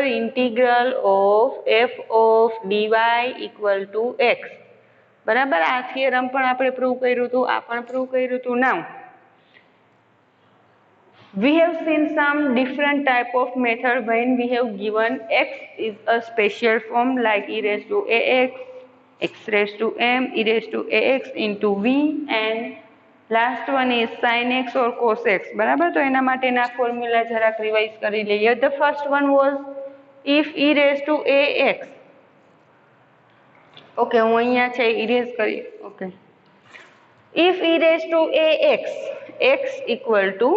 Integral of F of dy equal to X. बराबर, आ theorem पण आपणे प्रूव कर्युं हतुं, आ पण प्रूव कर्युं हतुं। Now we have seen some different type of method when we have given x is a special form like e raised to ax, x raised to m, e raised to ax into v, and last one is sin x or cos x। બરાબર, તો એના માટેના formula જરાક revise કરી લઈએ। The first one was if e raised to ax, okay હું અહીંયા છે ઇરેઝ કરી, okay, if e raised to ax, x equal to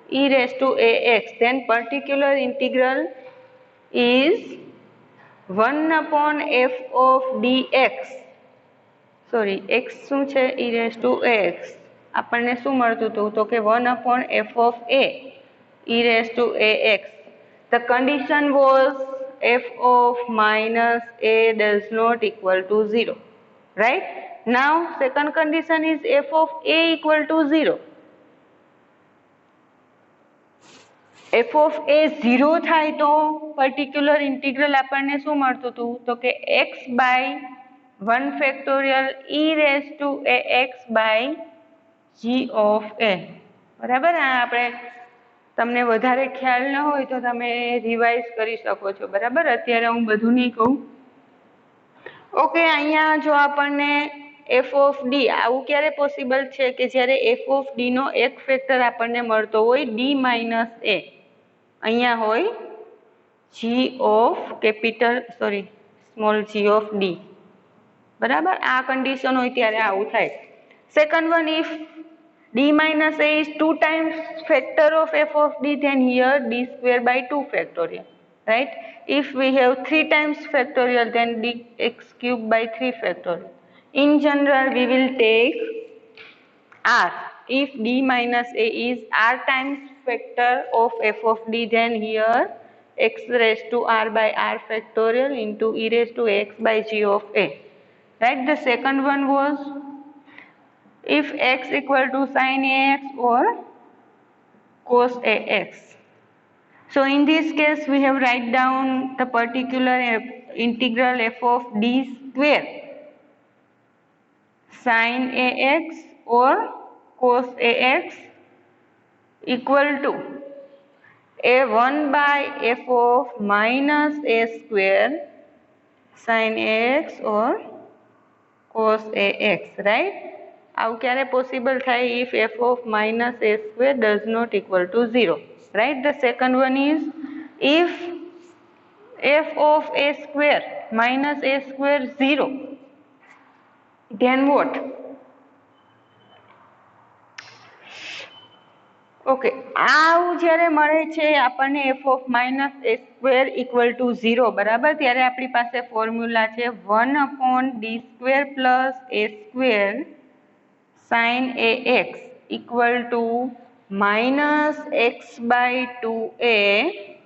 e raised to ax, then particular integral is 1 upon f of dx, sorry x શું છે e raised to ax, આપણને શું મળતું હતું તો કે 1 upon f of a e raised to ax। the condition was f of minus a does not equal to 0, right? now second condition is f of a equal to 0। f of a 0 થાય તો particular integral આપણને શું મળતું હતું તો કે x by 1 factorial e raised to ax by g of a। બરાબર, આ આપણે તમને વધારે ખ્યાલ ન હોય તો તમે રિવાઇઝ કરી શકો છો। બરાબર, અત્યારે હું બધું નહીં કહું। ઓકે, અહીંયા જો આપણને f of d, આવું ક્યારે પોસિબલ છે કે જ્યારે f of d નો એક ફેક્ટર આપણને મળતો હોય d minus a, અહીંયા હોય g of capital sorry small g of d। બરાબર, આ કન્ડિશન હોય ત્યારે આવું થાય। Second one, if d minus a is 2 times factor of f of d, then here d square by 2 factorial, right? if we have 3 times factorial, then dx cube by 3 factorial। in general we will take r। if d minus a is r times factor of f of d, then here x raised to r by r factorial into e raised to x by g of a, right? the second one was if x equal to sin ax or cos ax। so in this case we have write down the particular integral f of d square sin ax or cos ax equal to a1 by f of minus a square sin ax or cos ax, right? આવું ક્યારે possible થાય if f of minus a square does not equal to 0, right? the second one is if f of a square minus a square 0, then what? Okay, આવું જ્યારે મળે છે આપણને f of minus a square equal to 0, બરાબર, ત્યારે આપણી પાસે formula છે 1 upon d square plus a square sin ax equal to minus x by 2a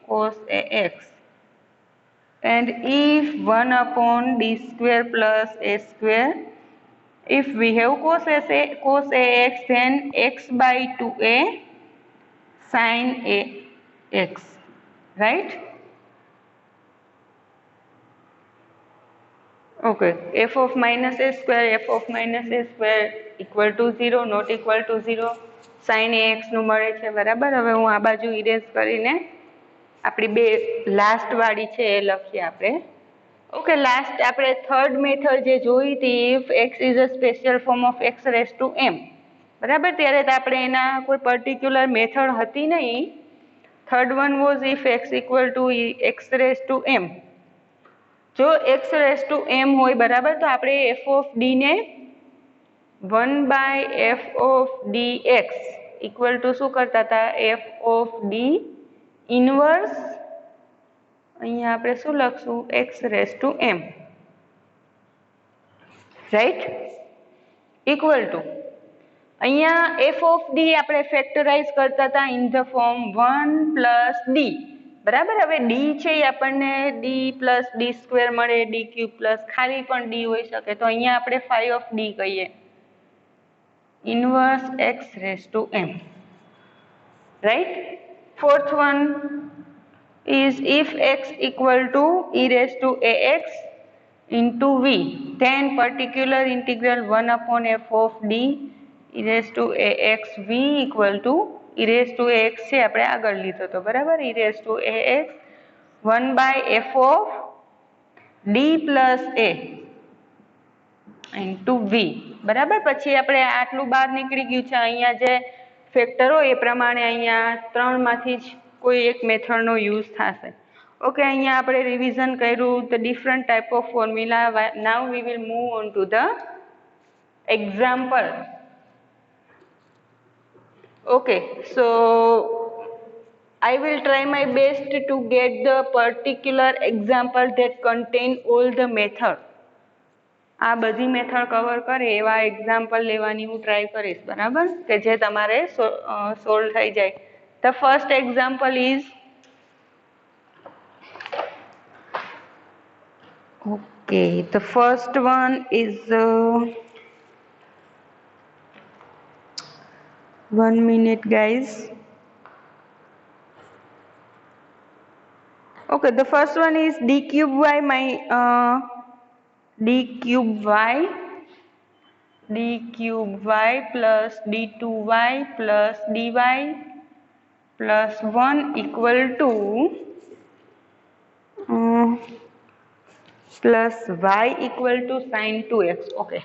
cos ax। and if 1 upon d square plus a square, if we have cos ax, then x by 2a sin ax, right? okay, f of minus a square equal to 0, not equal to 0, sin ax નું મળે છે। બરાબર, હવે હું આ બાજુ erase કરીને આપણી બે લાસ્ટ વાળી છે એ લખીએ આપણે। ઓકે, લાસ્ટ આપણે થર્ડ મેથડ જે જોઈ હતી if x is a special form of x raised to m, બરાબર, ત્યારે તો આપણે એના કોઈ પર્ટિક્યુલર મેથડ હતી નહીં। Third one was if x equal to x raised to m। જો x raised to m હોય, બરાબર, તો આપણે f of d ને 1 by f of dx equal to શું કરતા હતા f of d inverse, અહીંયા આપણે શું લખશું x raised to m, right? equal to અહીંયા f of d આપણે ફેક્ટરાઇઝ કરતા હતા in the form 1 plus d। બરાબર, હવે d છે એ આપણને d plus d square મળે, d cube plus ખાલી પણ d હોઈ શકે, તો અહીંયા આપણે phi of d કહીએ inverse x raised to m, right? fourth one, is if x equal to e raised to ax into v, then particular integral 1 upon f of d e raised to ax v equal to e raised to ax છે આપણે આગળ લીધો તો બરાબર, e raised to ax 1 by f of d plus a into v બરાબર. પછી આપણે આટલું બહાર નીકળી ગયું છે, અહીંયા જે ફેક્ટર હોય એ પ્રમાણે અહીંયા ત્રણમાંથી જ કોઈ એક મેથડનો યુઝ થશે. ઓકે, અહીંયા આપણે રિવિઝન કર્યું the different type of formula. Now we will move on to the example. Okay, so I will try my best to get the particular example that contain all the method. આ બધી method cover કરે એવા example લેવાની હું try કરીશ, બરાબર, કે જે તમારે સોલ્વ થઈ જાય. The first example is, okay, the first one is 1 minute guys. Okay, the first one is d cube y plus d2y plus dy plus 1 equal to plus y equal to sin 2x. Okay,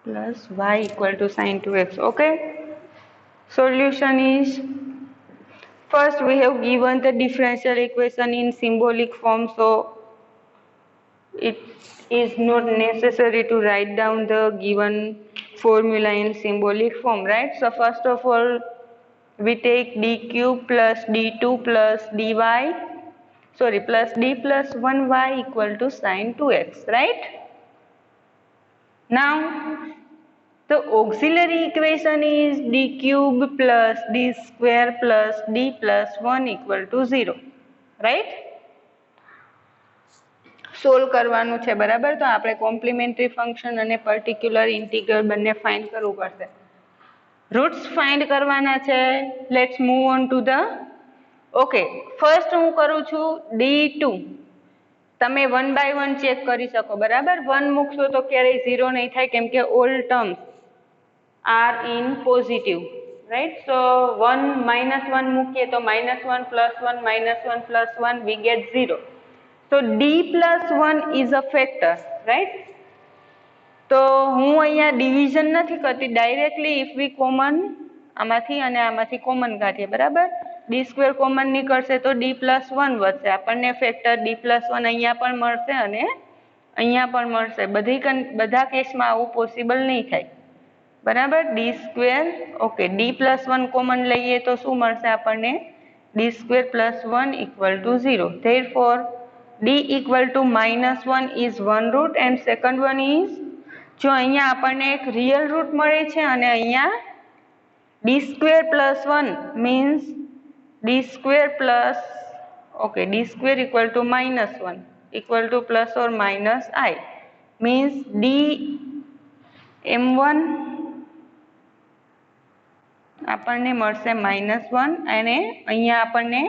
plus y equal to sin 2x. Okay, solution is, first we have given the differential equation in symbolic form, so it is not necessary to write down the given formula in symbolic form, right? So first of all we take d cube plus d2 plus dy, plus d plus 1y equal to sin 2x, right? Now the auxiliary equation is d cube plus d square plus d plus 1 equal to 0, right? Solve કરવાનું છે, બરાબર. તો આપણે complimentary function અને particular integral બંને find કરવું પડશે. Roots find કરવાના છે. Let's move on to the, okay, first હું કરું છું d2. તમે 1 by 1 ચેક કરી શકો, બરાબર. 1 મૂકશો તો ક્યારેય 0 નહીં થાય, કેમ કે all terms are in positive, right? So 1 minus 1 મૂકીએ તો -1 plus 1 minus 1 plus 1 we get 0. So d plus 1 is a factor, right? તો હું અહીંયા ડિવિઝન નથી કરતી, ડાયરેક્ટલી ઇફ વી કોમન આમાંથી અને આમાંથી કોમન કાઢીએ, બરાબર. d સ્ક્વેર કોમન નીકળશે તો d plus 1 વધશે, આપણને ફેક્ટર d plus 1 અહીંયા પણ મળશે અને અહીંયા પણ મળશે. બધા કેસમાં આવું પોસિબલ નહીં થાય, બરાબર. d square, okay, d plus 1 common લઈએ તો શું મળશે આપણને? d square plus 1 equal to 0. Therefore d equal to -1 is one root and second one is, જો અહીંયા આપણને એક રિયલ રૂટ મળે છે અને અહીંયા d square plus 1 means d square plus, okay, d square equal to -1 equal to plus or minus I means d m1 આપણને મળશે -1 અને અહીંયા આપણને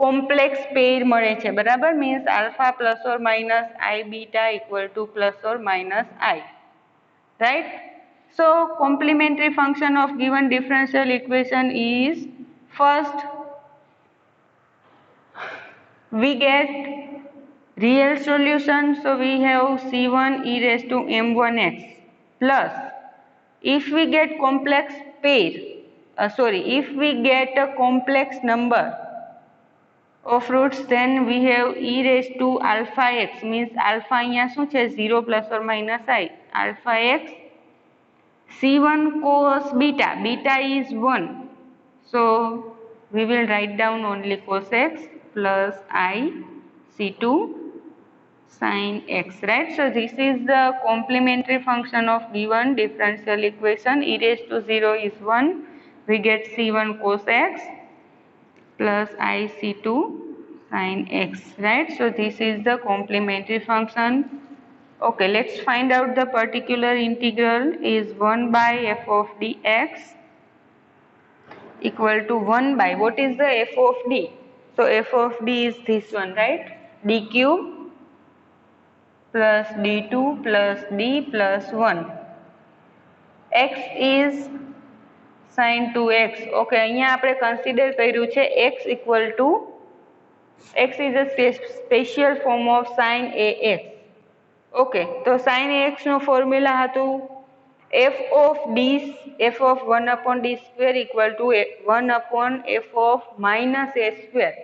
કોમ્પ્લેક્સ પેર મળે છે, બરાબર. Means alpha plus or minus I beta equal to plus or minus I, right? So complementary function of given differential equation is, first we get real solution, so we have c1 e raised to m1x plus, if we get complex pair, if we get a complex number of roots, then we have e raised to alpha x, means alpha અહીંયા શું છે 0 plus or minus I, alpha x c1 cos beta, beta is 1, so we will write down only cos x plus I c2 sin x, right? So this is the complementary function of given differential equation. E raised to 0 is 1, we get c1 cos x plus I c2 sin x, right? So this is the complementary function. Okay, let's find out the particular integral is 1 by f of dx equal to 1 by, what is the f of d? So f of d is this one, right? d cube plus d2 plus d plus 1. x is sin 2x. Okay, અહીંયા આપણે consider કર્યું છે x equal to, x is a special form of sin ax. Okay, તો sin ax નું formula હતું f of d, f of 1 upon d square equal to 1 upon f of minus a square.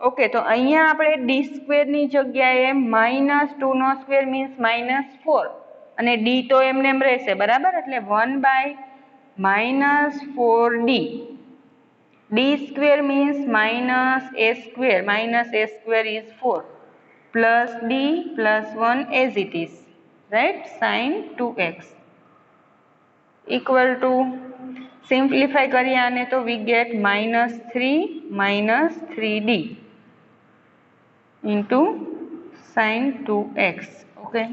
Okay, તો અહીંયા આપણે d square ની જગ્યાએ -2 નો square means -4 અને d તો એમને એમ રહેશે, બરાબર? એટલે 1 by -4d. d square means -a square. -a square is 4 plus d plus 1 as it is, right? Sin 2x equal to, simplify કરીએ આને તો we get -3 3d into sin 2x. okay,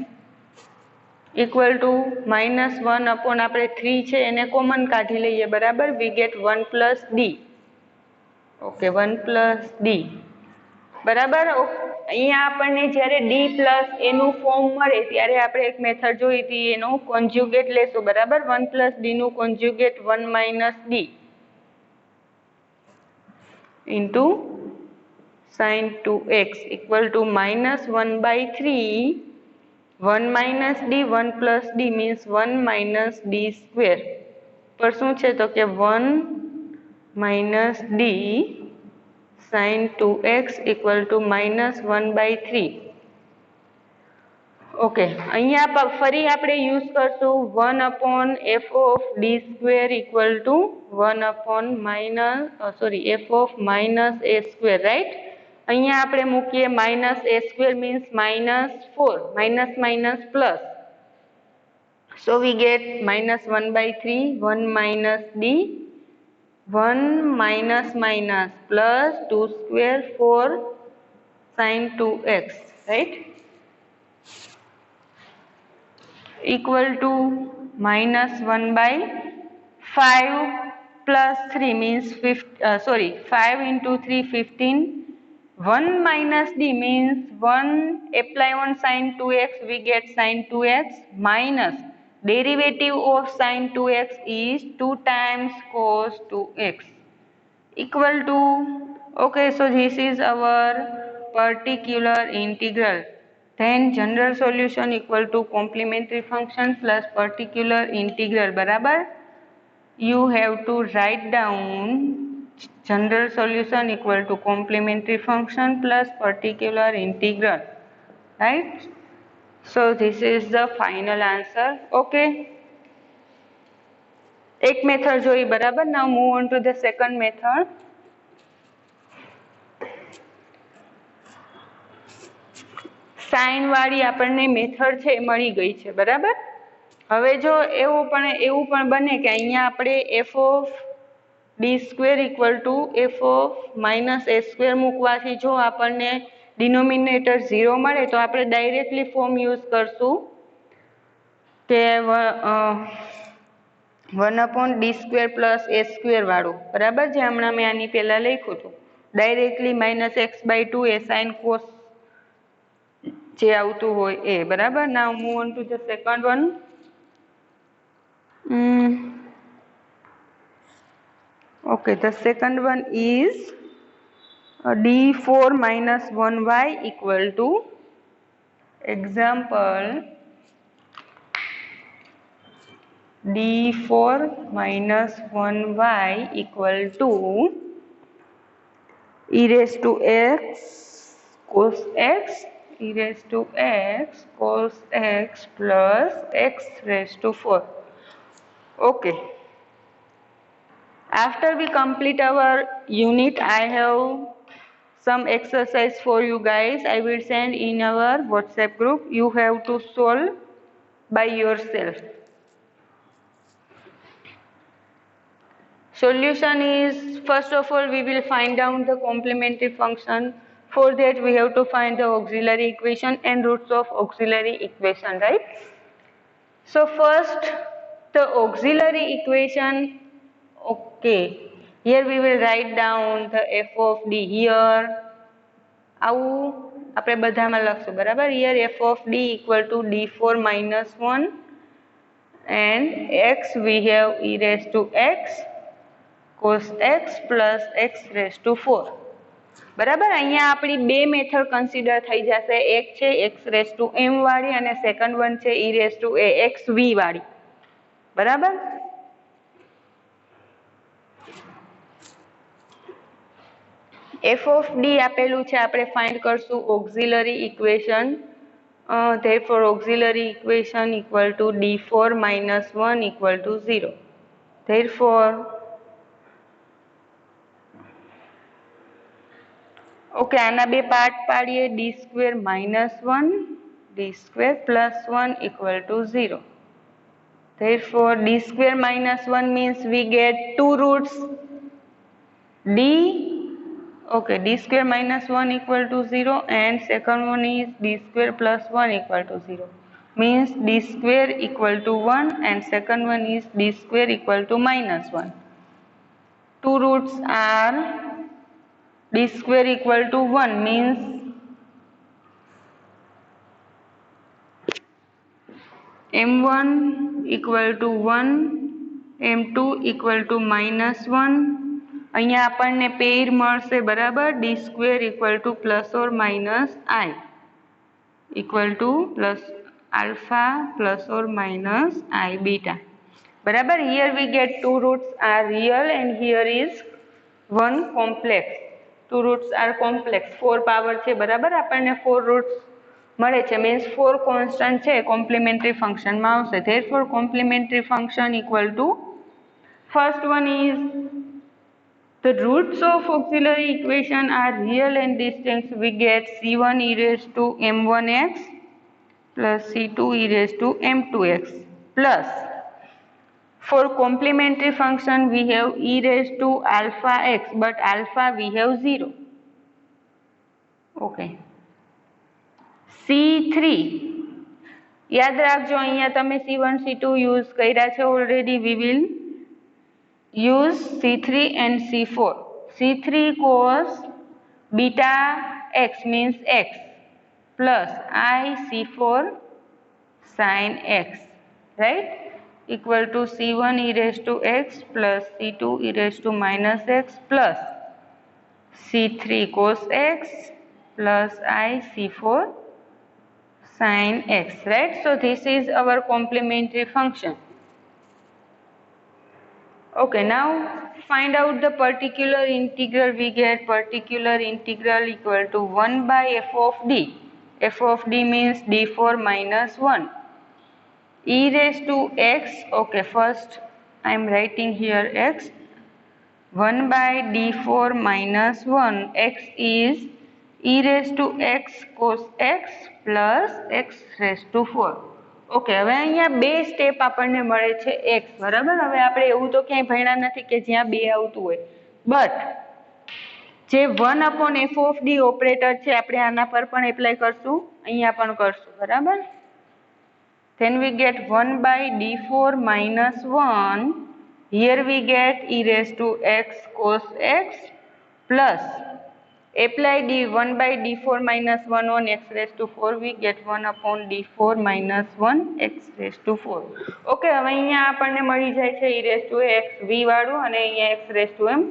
equal to -1 upon આપણે 3 છે એને common કાઢી લઈએ, બરાબર? we get 1 plus d. Okay, 1 plus d, બરાબર? અહીંયા આપણને જ્યારે d પ્લસ એનું ફોર્મ મળે ત્યારે આપણે એક મેથડ જોઈ હતી, એનો કોન્જ્યુગેટ લેશું, બરાબર? 1 plus d નું conjugate 1 minus d into sin 2x equal to -1 by 3, 1 minus d, 1 plus d means 1 minus d square. પર શું છે તો કે 1 minus d sin 2x equal to -1 by 3. Okay, અહીંયા ફરી આપણે યુઝ કરશું 1 upon f of d square equal to 1 upon f of minus a square, right? અહીંયા આપણે મૂકીએ -a square means -4, minus minus plus. So we get -1 by 3, 1 minus d, 1 minus minus plus 2 square 4 sin 2x, right? Equal to -1 by 5 plus 3 means 5 into 3 15. 1 minus d means 1, apply on sin 2x, we get sin 2x minus derivative of sin 2x is 2 times cos 2x equal to, okay, so this is our particular integral. Then general solution equal to complementary function plus particular integral, બરાબર? You have to write down general solution equal to complementary function plus particular integral, right? So this is the final answer. okay, એક method જોઈ, બરાબર? Now move on to the second method. Sine વાળી આપણને method છે મળી ગઈ છે, બરાબર? હવે જો એવું પણ બને કે અહીંયા આપણે f of d square equal to f of minus a square મૂકવાથી જો આપણને ડિનોમિનેટર 0 મળે તો આપણે ડાયરેક્ટલી ફોર્મ યુઝ કરશું કે 1 upon d square plus a square વાળું, બરાબર? જે હમણાં મેં આની પહેલા લખ્યું હતું, ડાયરેક્ટલી -x/2 એ sin cos જે આવતું હોય એ, બરાબર? Now move on to the second one. Okay, the second one is d4 minus 1y equal to, example, d4 minus 1y equal to e raised to x cos x, e raised to x cos x plus x raised to 4. Okay. After we complete our unit, I have some exercise for you guys. I will send in our WhatsApp group. You have to solve by yourself. Solution is, first of all, we will find out the complementary function. For that, we have to find the auxiliary equation and roots of auxiliary equation, right? So first, the auxiliary equation. Okay, Here we will write down the f of d here. આવું આપણે બધામાં લખશું બરાબર. Here f of d equal to d4 minus 1 and x we have e raised to x cos x plus x raised to 4. બરાબર. અહીંયા આપણી બે method consider થઈ જશે. એક છે x raised to m વાળી અને સેકન્ડ વન છે e raised to ax v વાળી. બરાબર. f of d આપેલું છે, આપણે ફાઇન્ડ કરશું auxiliary equation. therefore auxiliary equation equal to d4 minus 1 equal to 0. therefore okay, આના બે પાર્ટ પાડીએ. d square minus 1 d square plus 1 equal to 0. therefore d square minus 1 means we get two roots d. okay, d square minus 1 equal to 0 and second one is d square plus 1 equal to 0 means d square equal to 1 and second one is d square equal to minus 1. Two roots are d square equal to 1 means m1 equal to 1 m2 equal to minus 1. અહીંયા આપણને પેર મળશે બરાબર. d square equal to plus or minus I equal to plus alpha plus or minus I beta. બરાબર. here we get two roots are real and here is one complex. two roots are complex. 4 power છે બરાબર. આપણને 4 roots મળે છે means 4 constant છે complementary function માં આવશે. therefore complementary function equal to first one is the roots of auxiliary equation are real and distinct. We get c1 e raised to m1x plus c2 e raised to m2x plus for complementary function we have e raised to alpha x but alpha we have 0. okay, c3 યાદ રાખજો અહીંયા તમે c1 c2 use કર્યા છે already. we will use c3 and c4. c3 cos beta x means x plus I c4 sin x, right, equal to c1 e raised to x plus c2 e raised to minus x plus c3 cos x plus I c4 sin x, right. So this is our complementary function. okay, now find out the particular integral. we get particular integral equal to 1 by f of d. f of d means d4 minus 1 e raised to x. okay, first I am writing here x. 1 by d4 minus 1 x is e raised to x cos x plus x raised to 4. Okay, હવે અહીંયા બે step આપણને મળે છે x બરાબર. હવે આપણે એવું તો ક્યાંય ભણ્યા નથી કે જ્યાં બે આવતું હોય, બટ જે 1 upon f of d operator છે આપણે આના પર પણ એપ્લાય કરશું, અહીંયા પણ કરશું બરાબર. then we get 1 by d4 minus 1. here we get e raised to x cos x plus apply d 1 by d4 minus 1 on x raised to 4. we get 1 upon d4 minus 1 x raised to 4. Okay, હવે અહીંયા આપણને મળી જાય છે e raised to x v વાળું અને અહીંયા x raised to m.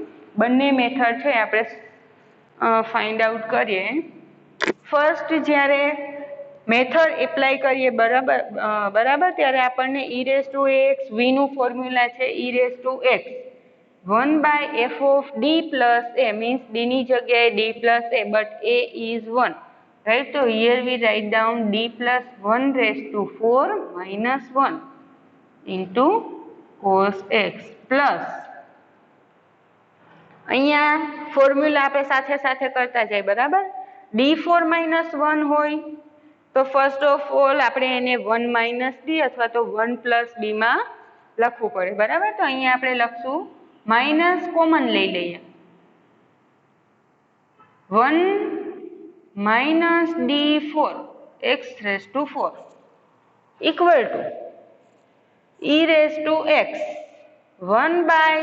બંને મેથડ છે આપણે ફાઇન્ડ આઉટ કરીએ. ફર્સ્ટ જ્યારે મેથડ એપ્લાય કરીએ બરાબર ત્યારે આપણને e raised to x v નું ફોર્મ્યુલા છે e raised to x 1 by f of d plus a means d ની જગ્યાએ d plus a but a is 1, right. so here we write down d plus 1 raised to 4 minus 1 into cos x plus અહીંયા formula આપણે સાથે સાથે કરતા જાય બરાબર. d4 minus 1 હોય તો ફર્સ્ટ ઓફ ઓલ આપણે એને 1 minus d અથવા તો 1 plus d માં લખવું પડે બરાબર. તો અહીંયા આપણે લખશું માઇનસ કોમન લઈ લઈએ 1 minus d4 x raised to 4 equal to e raised to x 1 by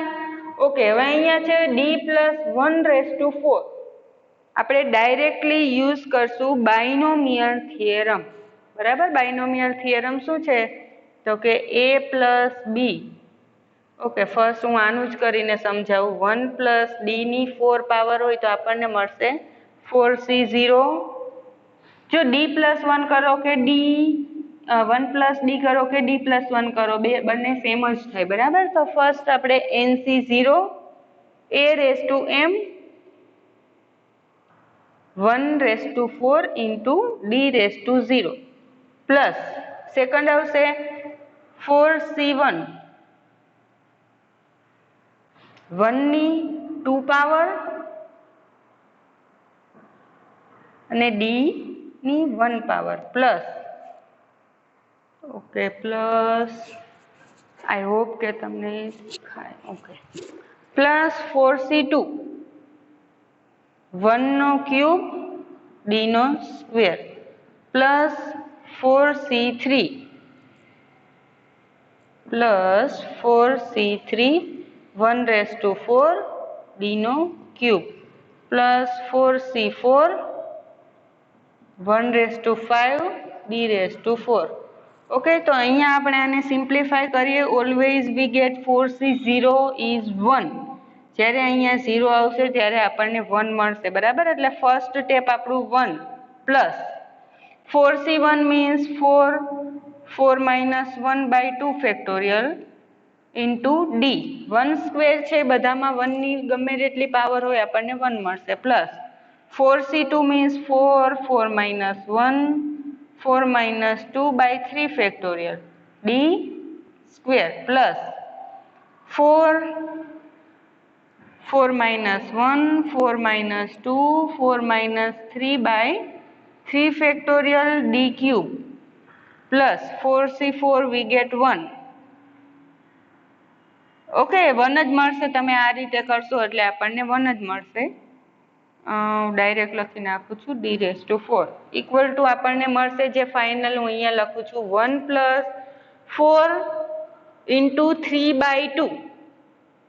okay, હવે અહીંયા છે d+1⁴. આપણે ડાયરેક્ટલી યુઝ કરશું બાયનોમિયલ થિયરમ. બરાબર, બાયનોમિયલ થિયરમ શું છે તો કે a + b. ઓકે, ફર્સ્ટ હું આનું જ કરીને સમજાવું. 1 + d ની 4 પાવર હોય તો આપણને મળશે 4c0. જો d+1 કરો કે 1 + d કરો કે d+1 કરો, બંને સેમ જ થાય. બરાબર, તો ફર્સ્ટ આપણે nc0 am 1⁴ × d⁴ plus second આવશે 4c1 1 ની 2 પાવર અને d ની 1 power plus, okay, plus, I hope કે તમને થાય. Okay, plus 4c2 1³ d² plus 4c3 plus 4c3 1⁴ d³ plus 4c4 1/5 d⁴. Okay, તો અહીંયા આપણે આને સિમ્પ્લિફાય કરીએ. Always we get 4c0 is 1. જ્યારે અહીંયા 0 આવશે ત્યારે આપણને 1 મળશે. બરાબર, એટલે ફર્સ્ટ સ્ટેપ આપણું 1 plus 4c1 means 4 -1/2 factorial into d. 1² છે, બધામાં 1 ની ગમે તેટલી પાવર હોય આપણને 1 મળશે. Plus 4c2 means 4 - 1 4 - 2/3 factorial d² plus 4 - 1 4 - 2 4 - 3/3 factorial d³ plus 4c4 we get 1. Okay, 1 જ મળશે. તમે આ રીતે કરશો એટલે આપણને 1 જ મળશે. ડાયરેક્ટ લખી નાખું છું d⁴ ઇક્વલ ટુ આપણને મળશે જે ફાઇનલ હું અહીંયા લખું છું 1 + 4 × 3/2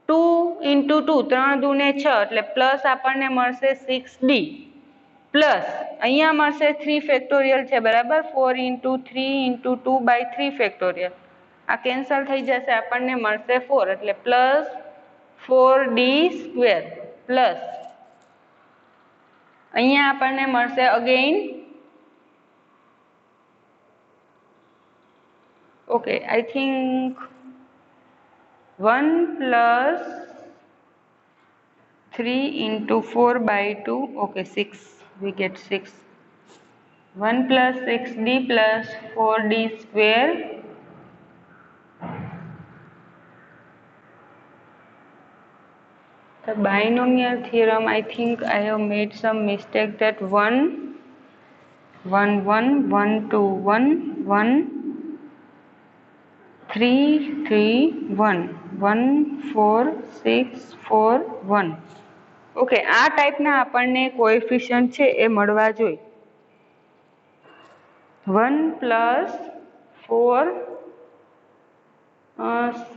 2 × 2 3 દૂને 6 એટલે પ્લસ આપણને મળશે 6d પ્લસ અહીંયા મળશે 3 ફેક્ટોરિયલ છે. બરાબર, 4 × 3 × 2/3 ફેક્ટોરિયલ. આ કેન્સલ થઈ જશે, આપણને મળશે 4 એટલે પ્લસ 4d² પ્લસ અહીંયા આપણને મળશે again, okay, I think 1 + 3 × 4/2, okay, 6 we get 6. 1 + 6d + 4d². The binomial theorem, I think I have made some mistake that 1 1 1 1 2 1 1 3 3 1 1 4 6 4 1. Okay, આ ટાઈપના આપણને કોએફિશિયન્ટ છે એ મળવા જોઈએ. 1 + 4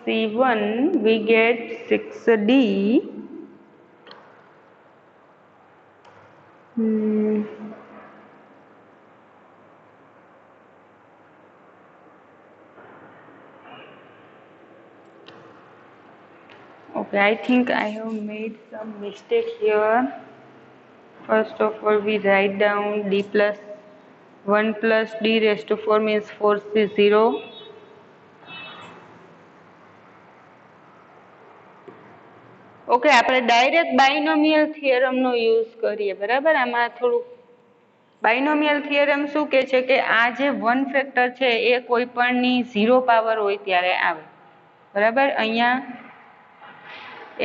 c1 we get 6d. Okay, I think I have made some mistake here. First of all, we write down d + 1 + d⁴ means 4c0. Okay, આપણે direct બાયનોમિયલ થિયરમનો use કરીએ. બરાબર, આમાં થોડું બાયનોમિયલ થિયરમ શું કહે છે કે આ જે 1 ફેક્ટર છે એ કોઈ પણની 0 પાવર હોય ત્યારે આવે. બરાબર, અહીંયા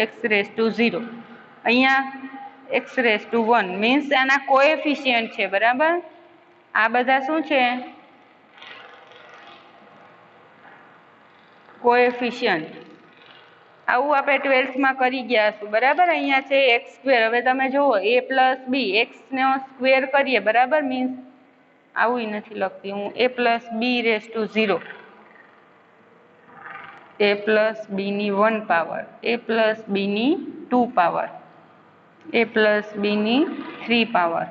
x⁻0, અહીંયા x⁻1 મીન્સ આના કોએફિશિયન્ટ છે. બરાબર, આ બધા શું છે? કોએફિશિયન્ટ. આવું આપણે 12th માં કરી ગયા છું. બરાબર, અહીંયા છે x². હવે તમે જુઓ a + b, x નો સ્ક્વેર કરીએ. બરાબર, મીન્સ આવું નથી લખતી હું, a + b⁻0. a પ્લસ બીની 1 પાવર, a પ્લસ બીની 2 પાવર, a પ્લસ બીની 3 પાવર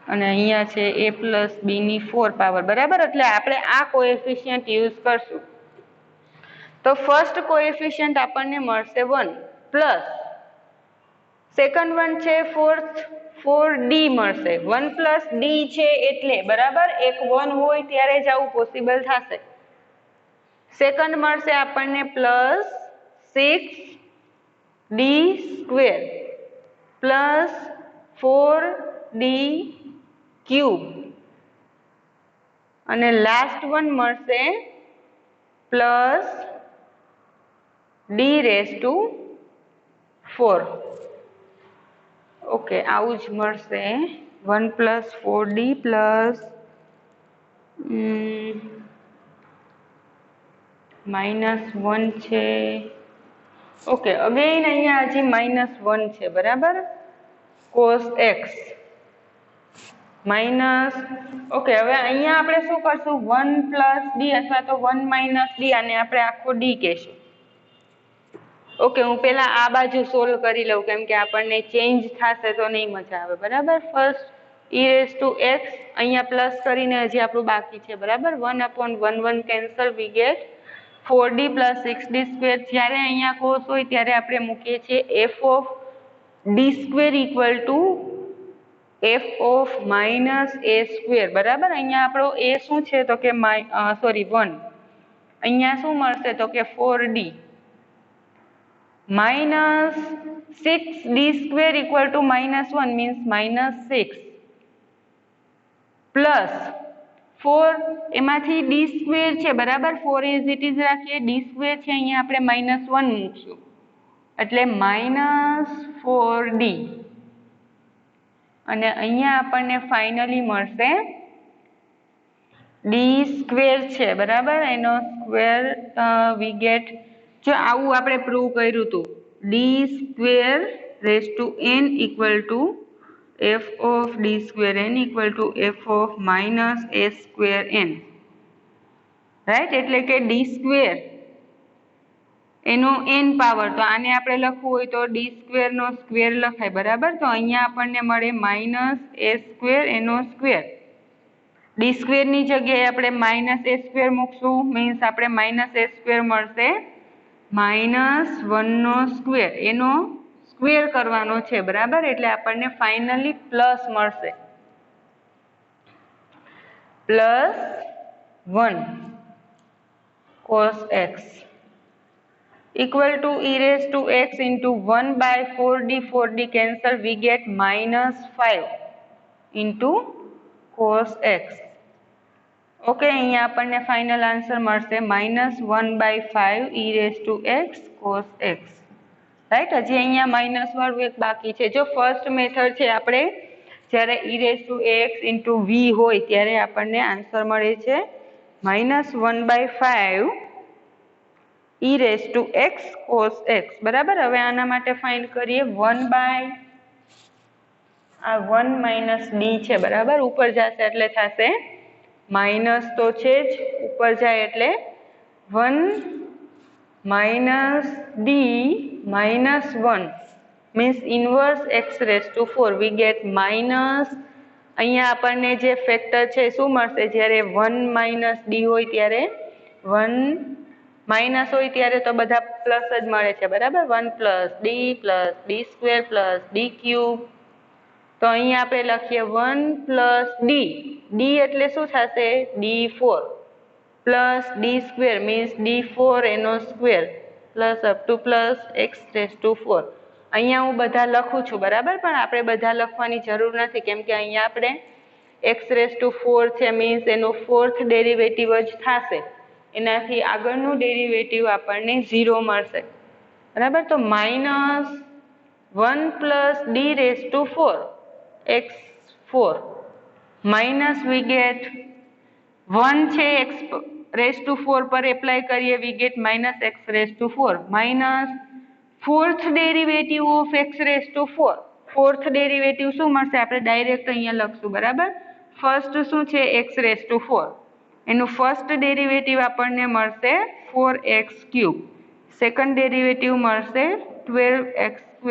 અને અહીંયા છે a પ્લસ બીની 4 પાવર, બરાબર. એટલે આપણે આ કોએફિશિયન્ટ યુઝ કરશું. તો ફર્સ્ટ કોએફિશિયન્ટ આપણને મળશે 1 પ્લસ સેકન્ડ વન છે 4d મળશે. 1 પ્લસ d છે એટલે, બરાબર, એક 1 હોય ત્યારે જ આવું પોસિબલ થશે. સેકન્ડ મળશે આપણને plus 6d square plus 4d cube અને લાસ્ટ વન મળશે plus d raise to 4. Okay, આવું જ મળશે. 1 પ્લસ 4d પ્લસ -1 છે. ઓકે, અગેન અહીંયા હજી -1 છે, બરાબર. cos x minus. ઓકે, હવે અહીંયા આપણે શું કરશું? 1 પ્લસ ડી અથવા તો 1 માઇનસ ડી, આને આપણે આખો ડી કહેશું. ઓકે, હું પહેલા આ બાજુ સોલ્વ કરી લઉં કેમ કે આપણને ચેન્જ થશે તો નહીં મજા આવે, બરાબર. ફર્સ્ટ e⁻x અહીંયા પ્લસ કરીને હજી આપણું બાકી છે, બરાબર. 1/1 cancel, we get 4d plus 6d square. જ્યારે અહીંયા કોસ હોય ત્યારે આપણે મૂકીએ છીએ f of D square equal to f of minus a square, બરાબર. અહીંયા આપણો a શું છે તો કે 1. અહીંયા શું મળશે તો કે 4d minus 6d square equal to -1 means -6 plus 4 એમાંથી d સ્ક્વેર છે, બરાબર. 4 એઝ ઇટ ઇઝ રાખીએ, d સ્ક્વેર છે અહીંયા આપણે -1 મૂકશું એટલે -4d અને અહીંયા આપણને ફાઇનલી મળશે d સ્ક્વેર છે, બરાબર. એનો સ્ક્વેર વી ગેટ, જો આવું આપણે પ્રૂવ કર્યું હતું, d square raise to n equal to f of d square n equal to f of minus a square n, right. એટલે કે d સ્ક્વેર એનો n પાવર, તો આને આપણે લખવું હોય તો d સ્ક્વેર નો સ્ક્વેર લખાય, બરાબર. તો અહીંયા આપણને મળે -a સ્ક્વેર એનો સ્ક્વેર. d સ્ક્વેર ની જગ્યાએ આપણે -a સ્ક્વેર મૂકશું મીન્સ આપણે -a સ્ક્વેર મળશે -1 નો સ્ક્વેર, એનો સ્ક્વેર કરવાનો છે, બરાબર. એટલે આપણને ફાઇનલી પ્લસ મળશે +1 cos x equal to e⁻x into 1/4d, 4d cancel, we get -5 into cos x. Okay, અહીંયા આપણને ફાઇનલ આન્સર મળશે -1/5 e⁻x cos x, રાઈટ. હજી અહીંયા માઇનસ વાળું એક બાકી છે. જો ફર્સ્ટ મેથડ છે આપણે જ્યારે e⁻x into v હોય ત્યારે આપણને આન્સર મળે છે -1/5 e⁻x cos x, બરાબર. હવે આના માટે ફાઇન્ડ કરીએ 1 - d છે, બરાબર. ઉપર જશે એટલે થશે માઇનસ તો છે જ, ઉપર જાય એટલે 1 - d -1 means inverse x⁴ we get minus. અહીંયા આપણને જે ફેક્ટર છે શું મળશે? જ્યારે 1 - d હોય ત્યારે 1 માઇનસ હોય ત્યારે તો બધા પ્લસ જ મળે છે, બરાબર. 1 + d + d square + d cube. તો અહીંયા આપણે લખીએ 1 + d, d એટલે શું થશે? d4 plus d square means d4 એનો square plus up to plus x⁴. અહીંયા હું બધા લખું છું, બરાબર, પણ આપણે બધા લખવાની જરૂર નથી કેમ કે અહીંયા આપણે x⁴ છે મીન્સ એનો 4th ડેરિવેટિવ જ થશે, એનાથી આગળનું ડેરિવેટિવ આપણને 0 મળશે, બરાબર. તો -1 + d⁴ x4 minus we get 1 છે x⁴ પર એપ્લાય કરીએ, we get -x⁴ minus 4th derivative of x⁴. 4th derivative શું મળશે? આપણે ડાયરેક્ટ અહીંયા લખશું, બરાબર. ફર્સ્ટ શું છે? x⁴, એનું ફર્સ્ટ ડેરિવેટિવ આપણને મળશે 4x³, સેકન્ડ ડેરિવેટિવ મળશે 12x²,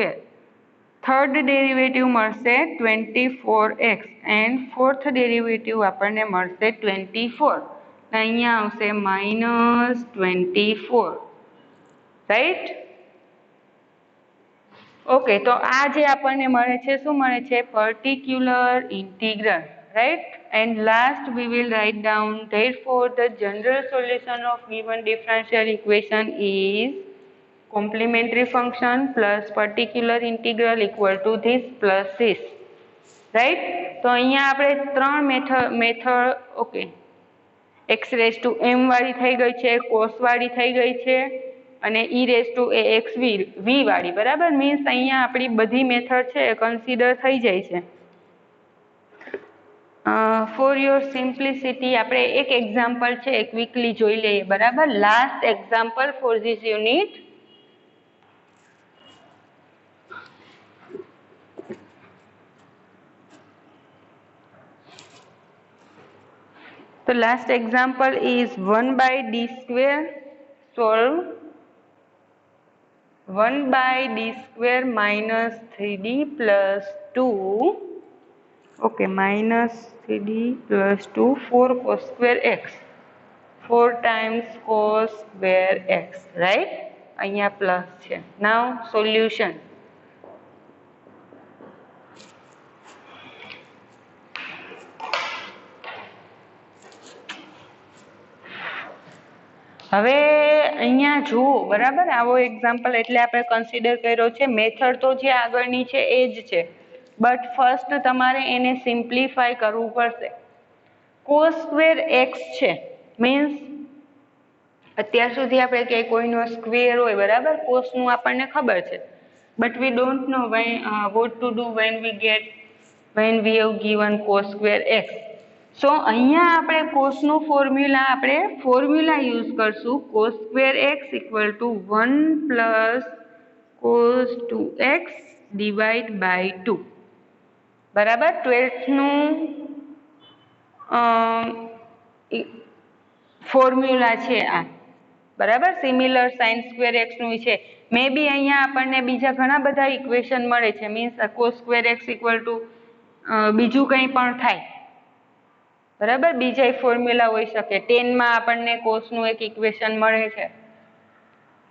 થર્ડ ડેરિવેટિવ મળશે 24x એન્ડ ફોર્થ ડેરિવેટિવ આપણને મળશે 24. અહીંયા આવશે -24, રાઈટ? ઓકે, તો આ જે આપણને મળે છે શું મળે છે? Particular integral, right? And last we will write down therefore the general solution of given differential equation is complementary function plus particular integral equal to this plus this, right? તો અહીંયા આપણે ત્રણ મેથડ ઓકે, x⁻m વાળી થઈ ગઈ છે, cos વાળી થઈ ગઈ છે અને e⁻axv વાળી, બરાબર? મીન્સ અહીંયા આપણી બધી મેથડ છે કન્સિડર થઈ જાય છે. ફોર યોર સિમ્પ્લિસિટી આપણે એક એક્ઝામ્પલ છે એ ક્વિકલી જોઈ લઈએ, બરાબર? Last example for this unit. So last example is 1/d². Solve 1/d² minus 3d plus 2. Okay, minus 3d plus 2, 4 cos square x. 4 times cos square x, right? અહીંયા plus છે. Now solution. હવે અહીંયા જુઓ, બરાબર? આવો એક્ઝામ્પલ એટલે આપણે consider કર્યો છે. મેથડ તો જે આગળની છે એ જ છે, બટ ફર્સ્ટ તમારે એને સિમ્પ્લિફાય કરવું પડશે. cos square x છે, મીન્સ અત્યાર સુધી આપણે કે કોઈનો સ્ક્વેર હોય, બરાબર? કોસનું આપણને ખબર છે, but we don't know what to do when we have given cos square x. સો અહીંયા આપણે કોસનું ફોર્મ્યુલા યુઝ કરશું. cos square x equal to 1 plus cos 2x divide by 2, બરાબર? 12th નું ફોર્મ્યુલા છે આ, બરાબર? સિમિલર સાઇન સ્ક્વેર x નું છે. મે બી અહીંયા આપણને બીજા ઘણા બધા ઇક્વેશન મળે છે, means cos square x equal to બીજું કંઈ પણ થાય, બરાબર? બીજા ફોર્મ્યુલા હોઈ શકે. 10 માં આપણને કોસનું એક ઇક્વેશન મળે છે,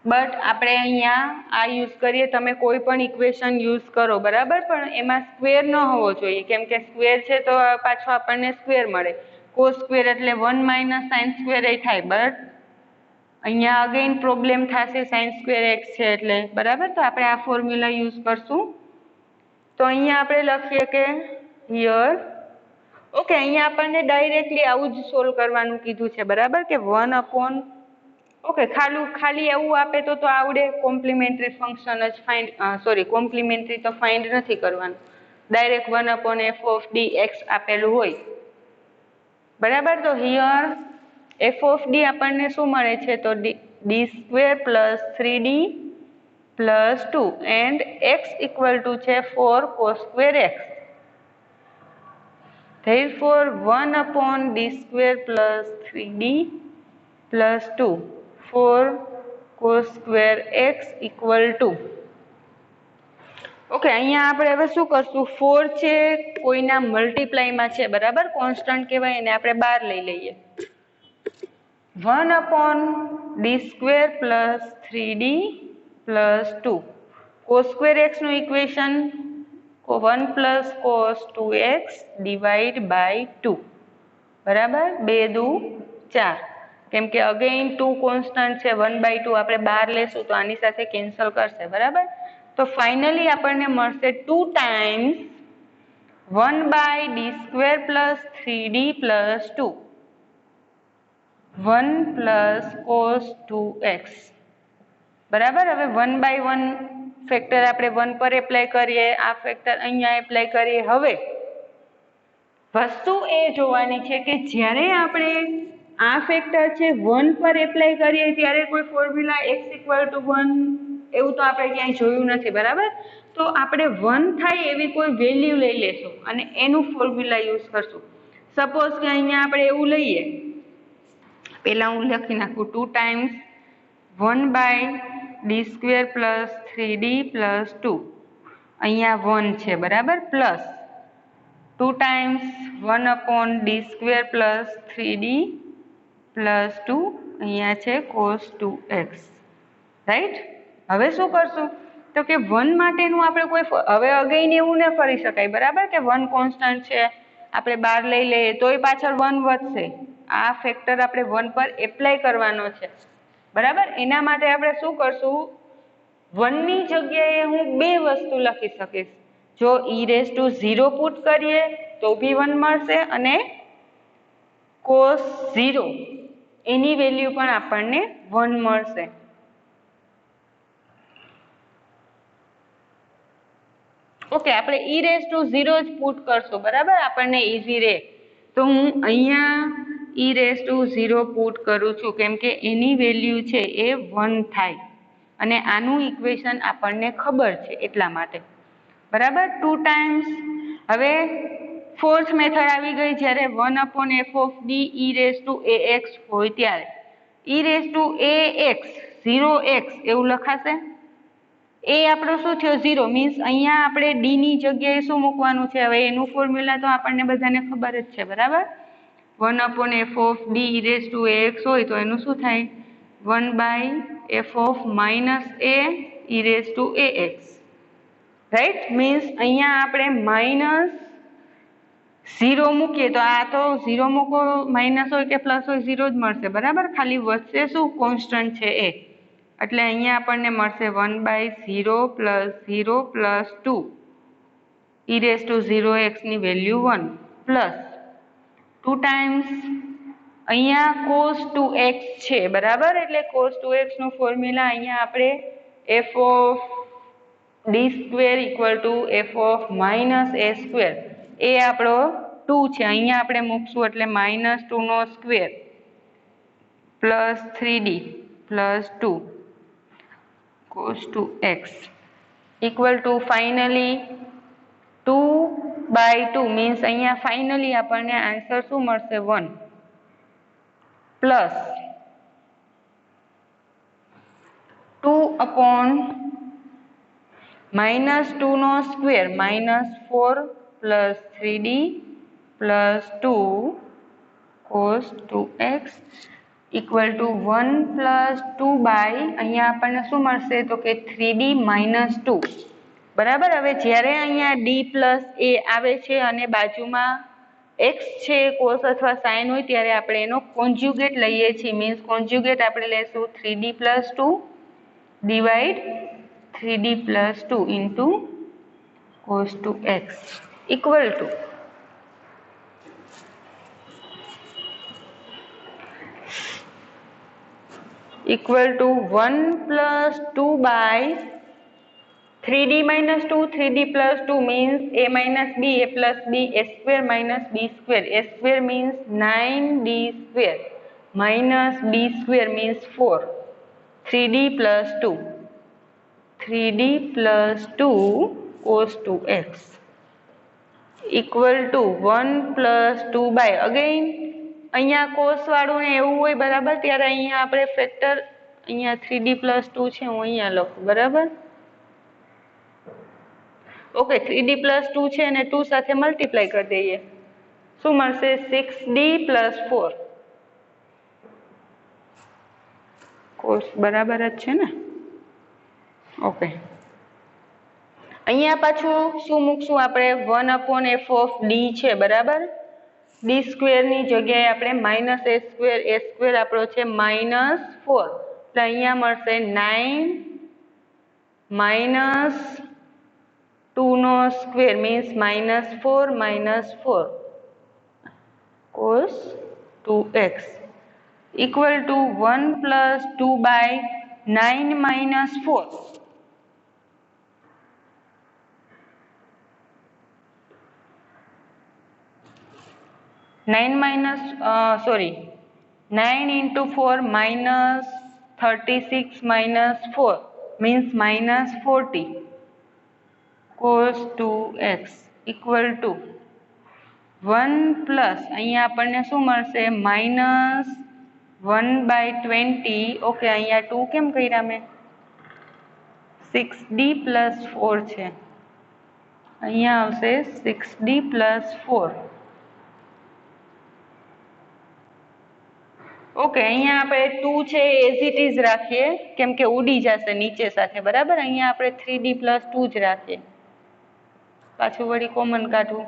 બટ આપણે અહીંયા આ યુઝ કરીએ. તમે કોઈ પણ ઇક્વેશન યુઝ કરો, બરાબર? પણ એમાં સ્ક્વેર ન હોવો જોઈએ, કેમ કે સ્ક્વેર છે તો પાછો આપણને સ્ક્વેર મળે. કોસ સ્ક્વેર એટલે 1 માઇનસ સાઇન સ્ક્વેર એ થાય, બટ અહીંયા અગેન પ્રોબ્લેમ થશે સાઇન સ્ક્વેર x છે એટલે, બરાબર? તો આપણે આ ફોર્મ્યુલા યુઝ કરશું. તો અહીંયા આપણે લખીએ કે હિયર, ઓકે, અહીંયા આપણને ડાયરેક્ટલી આવું જ સોલ્વ કરવાનું કીધું છે, બરાબર? કે 1/, ઓકે, ખાલી એવું આપે તો આવડે. કોમ્પ્લિમેન્ટરી ફંક્શન જ કોમ્પ્લિમેન્ટરી તો ફાઇન્ડ નથી કરવાનું, ડાયરેક્ટ 1/f of dx આપેલું હોય, બરાબર? તો હિયર f of d આપણને શું મળે છે? તો d² plus 3d plus 2 and x equal to છે 4 cos square x. Therefore 1/d² plus 3d plus 2 4 cos square x equal to, okay, અહીંયા આપણે હવે શું કરશું? 4 છે કોઈના મલ્ટીપ્લાયમાં છે, બરાબર? કોન્સ્ટન્ટ કહેવાય, એને આપણે બહાર લઈ લઈએ. 1/d² plus 3d plus 2 cos square x નું equation 1 plus cos 2x divide by 2, બરાબર? 2 દુ 4, કેમ કે અગેઇન 2 કોન્સ્ટન્ટ છે, 1/2 આપણે બહાર લેશું તો આની સાથે કેન્સલ કરશે, બરાબર? તો ફાઇનલી આપણને મળશે 2 times 1/d² plus 3d plus 2 1 plus cos 2x, બરાબર? હવે 1/1 ફેક્ટર આપણે 1 પર એપ્લાય કરીએ, આ ફેક્ટર અહીંયા એપ્લાય કરીએ. હવે વસ્તુ એ જોવાની છે કે જ્યારે આપણે આ ફેક્ટર છે 1 પર એપ્લાય કરીએ ત્યારે કોઈ ફોર્મ્યુલા x equal to 1 એવું તો આપણે ક્યાંય જોયું નથી, બરાબર? તો આપણે 1 થાય એવી કોઈ વેલ્યુ લઈ લેશું અને એનું ફોર્મ્યુલા યુઝ કરશું. સપોઝ કે અહીંયા આપણે એવું લઈએ પહેલાં હું લખી નાખું 2 times 1/d² plus 3d plus 2, અહીંયા 1 છે બરાબર, plus 2 times 1/d² plus 3d plus 2, અહીંયા છે cos 2x, રાઈટ. હવે શું કરશું તો કે 1 માટેનું આપણે કોઈ હવે અગેઇન એવું ન કરી શકાય બરાબર કે 1 કોન્સ્ટન્ટ છે આપણે બહાર લઈ લઈએ તોય પાછળ 1 વધશે. આ ફેક્ટર આપણે 1 પર એપ્લાય કરવાનો છે બરાબર. એના માટે આપણે શું કરશું, 1 ની જગ્યાએ હું બે વસ્તુ લખી શકીશ. જો e⁻0 પુટ કરીએ તો બી 1 મળશે અને cos 0 એની વેલ્યુ પણ આપણને 1 મળશે. ઓકે, આપણે e⁻0 જ પુટ કરશું બરાબર, આપણને ઈઝી રહે. તો હું અહીંયા e⁻0 પુટ કરું છું કેમ કે એની વેલ્યુ છે એ 1 થાય અને આનું ઇક્વેશન આપણને ખબર છે એટલા માટે બરાબર. 2 ટાઈમ્સ, હવે ફોર્થ મેથડ આવી ગઈ જ્યારે 1/f(d) e⁻ax હોય ત્યારે e⁻ax 0x એવું લખાશે. એ આપણો શું થયો 0, મીન્સ અહીંયા આપણે d ની જગ્યાએ શું મૂકવાનું છે, હવે એનું ફોર્મ્યુલા તો આપણને બધાને ખબર જ છે બરાબર. 1/f(d) e⁻ax હોય તો એનું શું થાય 1/f(-a) e⁻ax, રાઈટ. મીન્સ અહીંયા આપણે -0 મૂકીએ તો આ તો 0 મૂકો, માઇનસ હોય કે પ્લસ હોય 0 જ મળશે બરાબર. ખાલી વચ્ચે શું કોન્સ્ટન્ટ છે એ, એટલે અહીંયા આપણને મળશે 1/0 + 0 + 2 e⁻0x ની વેલ્યુ 1 પ્લસ 2 ટાઈમ્સ અહીંયા cos 2x છે બરાબર, એટલે cos 2x નું ફોર્મ્યુલા અહીંયા આપણે f(d²) f(-a²) એ આપણો 2 છે, અહીંયા આપણે મૂકશું એટલે -2² plus 3d plus 2 cos 2x equal to finally 2/2, means અહીંયા ફાઇનલી આપણને આન્સર શું મળશે 1 plus 2/-2² -4 plus 3d plus 2 cos 2x equal to 1 plus 2 અહીંયા આપણને શું મળશે તો કે 3d - 2 બરાબર. હવે જ્યારે અહીંયા d પ્લસ a આવે છે અને બાજુમાં x છે cos અથવા sin હોય ત્યારે આપણે એનો કોન્જ્યુગેટ લઈએ છીએ, મીન્સ કોન્જ્યુગેટ આપણે લેશું 3d + 2 divide 3d + 2 into cos 2x equal to 1 + 2/3d - 2, 3d + 2 means a - b, a + b, a² - b², a² means 9d² -b² means 4, 3d + 2 cos 2x equal to 1 + 2 again અહીંયા cos વાળું ને એવું હોય બરાબર, ત્યારે અહીંયા આપણે ફેક્ટર અહીંયા 3d + 2 છે હું અહીંયા લખું બરાબર. ઓકે, 3d + 2 છે અને 2 સાથે મલ્ટીપ્લાય કરી દઈએ, શું મળશે 6d + 4 cos બરાબર જ છે ને. ઓકે, અહીંયા પાછું શું મૂકશું આપણે 1/f(d) છે બરાબર, d² ની જગ્યાએ આપણે -a², a² આપણો છે -4, એટલે અહીંયા મળશે 9 - 2² means -4 - 4 cos 2x equal to 1 + 2/9 - 4 9 into 4 -36 - 4 means -40 cos 2x equal to 1 plus અહીંયા આપણને શું મળશે 1/20. ઓકે, અહીંયા 2 કેમ કર્યા મેં? 6d + 4 છે, અહીંયા આવશે 6d + 4. ઓકે, અહીંયા આપણે 2 છે એઝ ઇટ ઇઝ રાખીએ કેમ કે ઉડી જશે નીચે સાથે, બરાબર. અહીંયા આપણે 3d + 2 જ રાખીએ. પાછું વળી કોમન કાઢવું.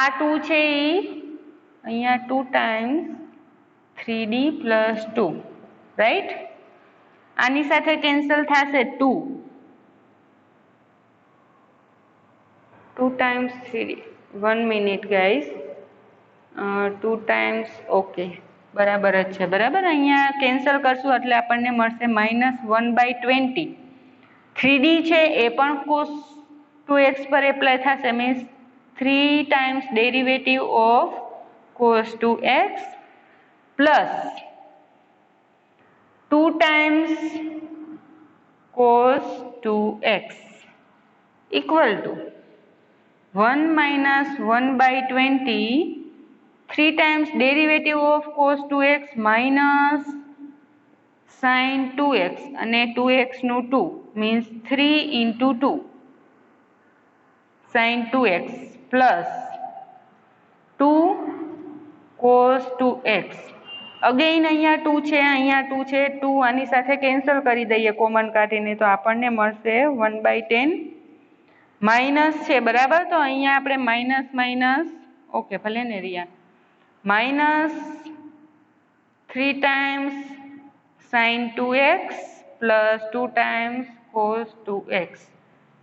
આ 2 છે એ અહીંયા 2 ટાઈમ્સ 3d + 2, રાઈટ. આની સાથે કેન્સલ થશે 2 times 3d. 1 minute guys. 2 times, okay, બરાબર જ છે, બરાબર. અહીંયા કેન્સલ કરશું એટલે આપણને મળશે -1/20. 3d છે એ પણ cos 2x પર એપ્લાય થશે, means 3 times derivative of cos 2x plus 2 times cos 2x equal to 1 - 1/20, 3 times derivative of cos 2x minus sin 2x અને 2x નું 2 means 3 into 2 sin 2x plus 2 cos 2x. Again અહીંયા 2 છે, અહીંયા 2 છે, 2 આની સાથે કેન્સલ કરી દઈએ કોમન કાઢીને તો આપણને મળશે 1/10 માઇનસ છે, બરાબર. તો અહીંયા આપણે માઇનસ માઇનસ, ઓકે ભલે ને Riya, -3 times sin 2x plus 2 times cos 2x,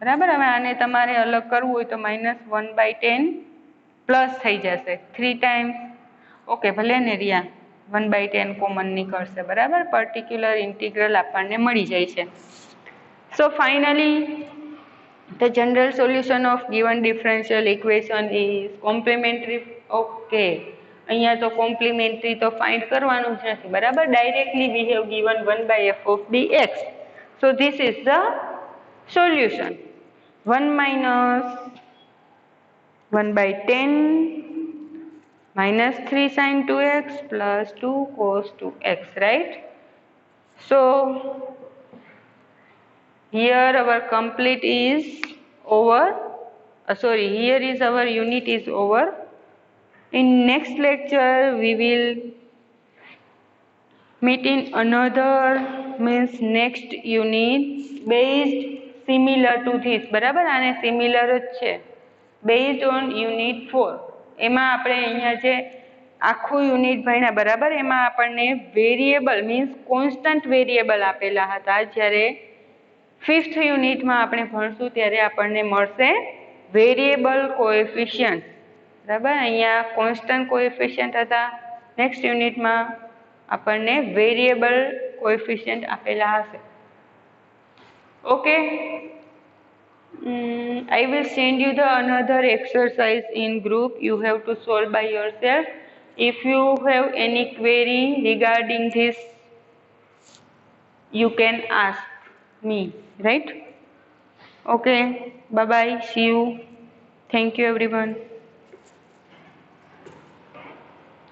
બરાબર. હવે આને તમારે અલગ કરવું હોય તો -1/10 પ્લસ થઈ જશે 3 times, ઓકે ભલે ને રિયા, 1/10 કોમન નીકળશે, બરાબર. પર્ટિક્યુલર ઇન્ટિગ્રલ આપણને મળી જાય છે. So finally the general solution of given differential equation is complementary. Okay, અહીંયા તો કોમ્પ્લિમેન્ટરી તો ફાઇન્ડ કરવાનું જ નથી, બરાબર. Directly we have given 1/f of dx, so this is the solution. 1 - 1/10 -3 sin 2x plus 2 cos 2x, right? So here our complete is over. Here is our unit is over. In next lecture we will meet in another, means next unit based similar to this, બરાબર. આને similar જ છે, based on unit 4. એમાં આપણે અહીંયા જે આખું unit ભણ્યા, બરાબર, એમાં આપણને વેરિયેબલ મીન્સ કોન્સ્ટન્ટ વેરિયેબલ આપેલા હતા. જ્યારે 5th યુનિટમાં આપણે ભણશું ત્યારે આપણને મળશે વેરિયેબલ કોએફિશિયન્ટ, બરાબર. અહીંયા કોન્સ્ટન્ટ કોએફિશિયન્ટ હતા, નેક્સ્ટ યુનિટમાં આપણને વેરિયેબલ કોએફિશિયન્ટ આપેલા હશે. Okay, I will send you the another exercise in group. You have to solve by yourself. If you have any query regarding this, you can ask me, right? Okay, bye bye, see you. Thank you everyone.